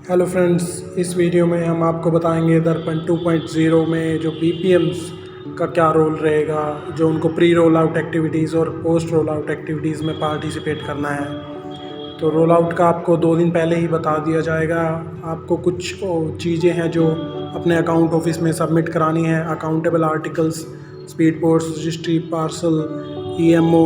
Hello friends, इस video में हम आपको बताएंगे दर्पण 2.0 में जो बीपीएम्स का क्या रोल रहेगा, जो उनको प्री रोल आउट एक्टिविटीज़ और पोस्ट रोल आउट एक्टिविटीज़ में पार्टिसिपेट करना है। तो रोल आउट का आपको 2 दिन पहले ही बता दिया जाएगा। आपको कुछ चीज़ें हैं जो अपने अकाउंट ऑफिस में सबमिट करानी है। Accountable articles, speed post registry, parcel, EMO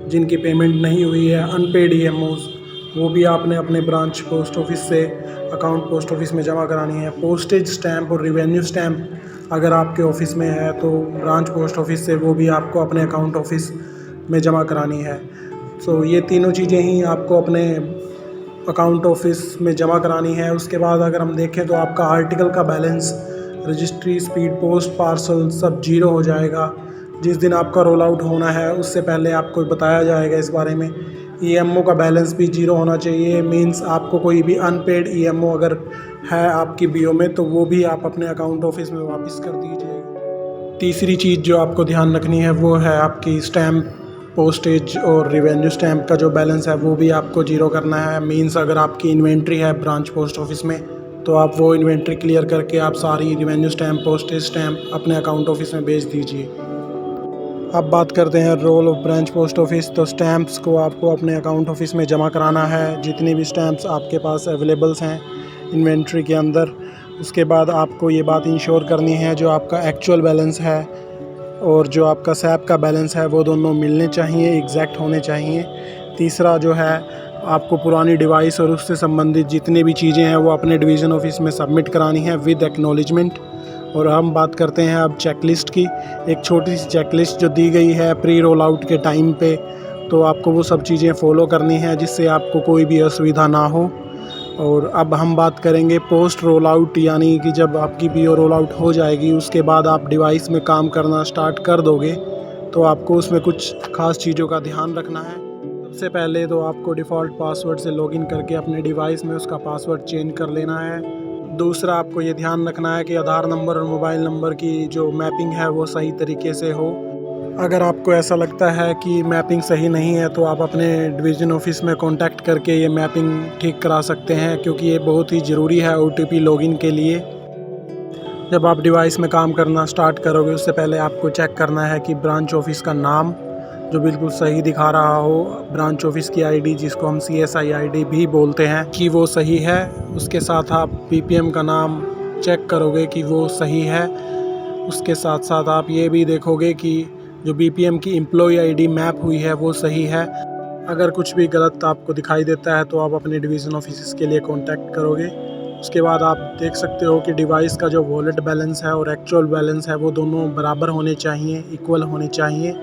जिनकी पेमेंट नहीं हुई है, अनपेड ईएमओज़, वो भी आपने अपने ब्रांच पोस्ट ऑफिस से अकाउंट पोस्ट ऑफिस में जमा करानी है। पोस्टेज स्टैंप और रिवेन्यू स्टैंप अगर आपके ऑफिस में है तो ब्रांच पोस्ट ऑफिस से वो भी आपको अपने अकाउंट ऑफिस में जमा करानी है। सो ये तीनों चीज़ें ही आपको अपने अकाउंट ऑफिस में जमा करानी है। उसके बाद अगर हम देखें तो आपका आर्टिकल का balance, registry, speed post, parcel सब जीरो हो जाएगा। जिस दिन आपका रोल आउट होना है उससे पहले आपको बताया जाएगा इस बारे में। ईएमओ का बैलेंस भी जीरो होना चाहिए। मींस आपको कोई भी अनपेड ईएमओ अगर है आपकी बीओ में तो वो भी आप अपने अकाउंट ऑफिस में वापस कर दीजिए। तीसरी चीज़ जो आपको ध्यान रखनी है वो है आपकी स्टैम्प, पोस्टेज और रिवेन्यू स्टैंप का जो बैलेंस है वो भी आपको जीरो करना है। मींस अगर आपकी इन्वेंट्री है ब्रांच पोस्ट ऑफिस में तो आप वो इन्वेंट्री क्लियर करके आप सारी रिवेन्यू स्टैंप, पोस्टेज स्टैंप अपने अकाउंट ऑफिस में भेज दीजिए। अब बात करते हैं role of branch post office. तो स्टैंप्स को आपको अपने अकाउंट ऑफिस में जमा कराना है, जितनी भी स्टैंप्स आपके पास अवेलेबल्स हैं इन्वेंट्री के अंदर। उसके बाद आपको ये बात इंश्योर करनी है जो आपका एक्चुअल बैलेंस है और जो आपका सैप का बैलेंस है वो दोनों मिलने चाहिए, एग्जैक्ट होने चाहिए। तीसरा जो है आपको पुरानी डिवाइस और उससे संबंधित जितनी भी चीज़ें हैं वो अपने डिवीज़न ऑफिस में सबमिट करानी है विद एक्नॉलेजमेंट। और हम बात करते हैं अब चेकलिस्ट की। एक छोटी सी चेकलिस्ट जो दी गई है प्री रोल आउट के टाइम पे, तो आपको वो सब चीज़ें फॉलो करनी है जिससे आपको कोई भी असुविधा ना हो। और अब हम बात करेंगे पोस्ट रोल आउट, यानी कि जब आपकी बीओ रोल आउट हो जाएगी उसके बाद आप डिवाइस में काम करना स्टार्ट कर दोगे तो आपको उसमें कुछ ख़ास चीज़ों का ध्यान रखना है। सबसे पहले तो आपको डिफ़ॉल्ट पासवर्ड से लॉगिन करके अपने डिवाइस में उसका पासवर्ड चेंज कर लेना है। दूसरा, आपको ये ध्यान रखना है कि आधार नंबर और मोबाइल नंबर की जो मैपिंग है वो सही तरीके से हो। अगर आपको ऐसा लगता है कि मैपिंग सही नहीं है तो आप अपने डिवीज़न ऑफिस में कांटेक्ट करके ये मैपिंग ठीक करा सकते हैं, क्योंकि ये बहुत ही ज़रूरी है ओटीपी लॉगिन के लिए। जब आप डिवाइस में काम करना स्टार्ट करोगे उससे पहले आपको चेक करना है कि ब्रांच ऑफिस का नाम जो बिल्कुल सही दिखा रहा हो, ब्रांच ऑफिस की आईडी जिसको हम सीएसआई आईडी भी बोलते हैं कि वो सही है। उसके साथ आप बीपीएम का नाम चेक करोगे कि वो सही है। उसके साथ साथ आप ये भी देखोगे कि जो बीपीएम की एम्प्लॉय आईडी मैप हुई है वो सही है। अगर कुछ भी गलत आपको दिखाई देता है तो आप अपने डिवीज़न ऑफिस के लिए कॉन्टैक्ट करोगे। उसके बाद आप देख सकते हो कि डिवाइस का जो वॉलेट बैलेंस है और एक्चुअल बैलेंस है वो दोनों बराबर होने चाहिए, इक्वल होने चाहिए।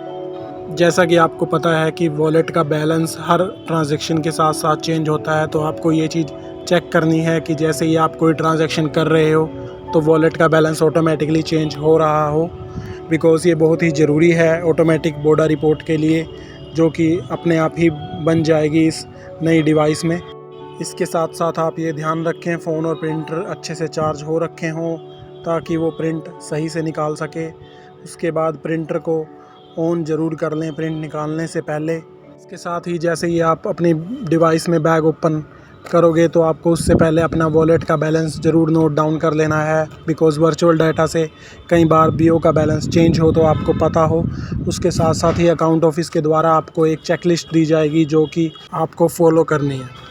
जैसा कि आपको पता है कि वॉलेट का बैलेंस हर ट्रांजैक्शन के साथ साथ चेंज होता है, तो आपको ये चीज़ चेक करनी है कि जैसे ही आप कोई ट्रांजैक्शन कर रहे हो तो वॉलेट का बैलेंस ऑटोमेटिकली चेंज हो रहा हो, बिकॉज़ ये बहुत ही ज़रूरी है ऑटोमेटिक बोडा रिपोर्ट के लिए, जो कि अपने आप ही बन जाएगी इस नई डिवाइस में। इसके साथ साथ आप ये ध्यान रखें फ़ोन और प्रिंटर अच्छे से चार्ज हो रखे हों ताकि वो प्रिंट सही से निकाल सके। उसके बाद प्रिंटर को ऑन ज़रूर कर लें प्रिंट निकालने से पहले। इसके साथ ही जैसे ही आप अपनी डिवाइस में बैग ओपन करोगे तो आपको उससे पहले अपना वॉलेट का बैलेंस ज़रूर नोट डाउन कर लेना है, बिकॉज़ वर्चुअल डाटा से कई बार बीओ का बैलेंस चेंज हो तो आपको पता हो। उसके साथ साथ ही अकाउंट ऑफिस के द्वारा आपको एक चेकलिस्ट दी जाएगी जो कि आपको फॉलो करनी है।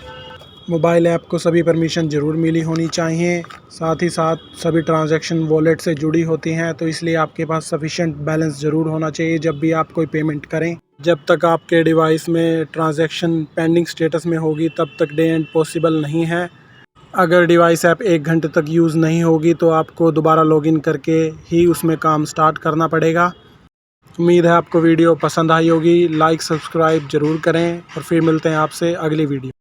मोबाइल ऐप को सभी परमिशन ज़रूर मिली होनी चाहिए। साथ ही साथ सभी ट्रांजैक्शन वॉलेट से जुड़ी होती हैं, तो इसलिए आपके पास सफिशिएंट बैलेंस ज़रूर होना चाहिए जब भी आप कोई पेमेंट करें। जब तक आपके डिवाइस में ट्रांजैक्शन पेंडिंग स्टेटस में होगी तब तक डे एंड पॉसिबल नहीं है। अगर डिवाइस ऐप 1 घंटे तक यूज़ नहीं होगी तो आपको दोबारा लॉगिन करके ही उसमें काम स्टार्ट करना पड़ेगा। उम्मीद है आपको वीडियो पसंद आई होगी। लाइक सब्सक्राइब ज़रूर करें और फिर मिलते हैं आपसे अगली वीडियो।